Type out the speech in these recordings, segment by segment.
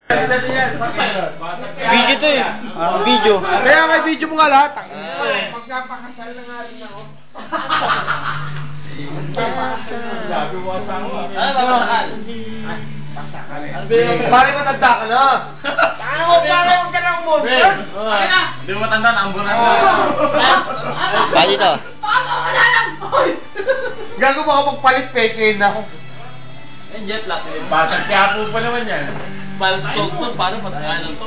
Video to eh. Video. Kaya may video mo nga lahat. Magpapakasal na nga rin ako. Magpapakasal na. Labi mo asawa. Ano ba masakal? Pasakal eh. Pare matanda ka na. Pare huwag ka na umurder. Hindi mo matanda na ambunan na. Pa dito. Gago baka magpalit peke na. Yung jet lag. Batang Quiapo pa naman yan. Paano stroke to? Paano patayan to?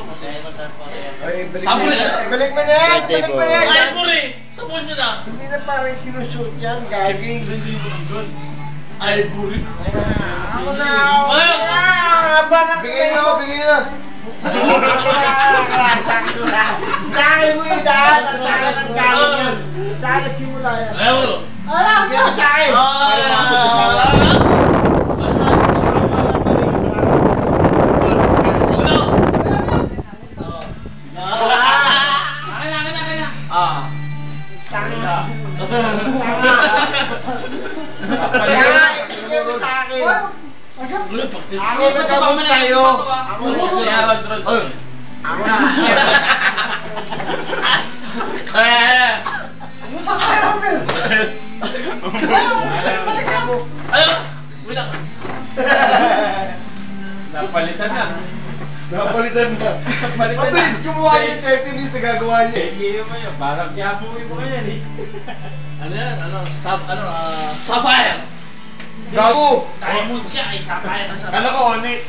Balik mo na yan. Balik mo na yan. Ay, puri! Sabon nyo na! Hindi na parang sinushoot yan. Gaging. Ay, puri! Ako na. Haba na. Bigay na ako, bigay na. Dahil mo yung daan. Saan ang galing yan? Saan nagsimula yan? Ayaw mo! Bigay mo sa akin. Bigay mo sa akin. Ako nagkabot sa'yo. Ako na. Ako na. Ano sa kaya namin? Napalitan na. Napalitan na. Mabilis gumawa niya 30 minutes na gagawa niya. Hindi mo yun. Batang Quiapo mo yan eh. Ano yan? Sapphire! Gago! Diamond siya ay sapphire na Kala ko Onyx.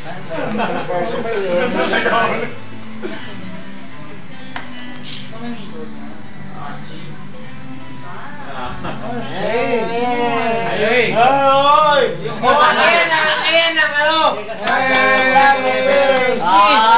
Hey! Hoy! Ayan ang ano! Happy birthday!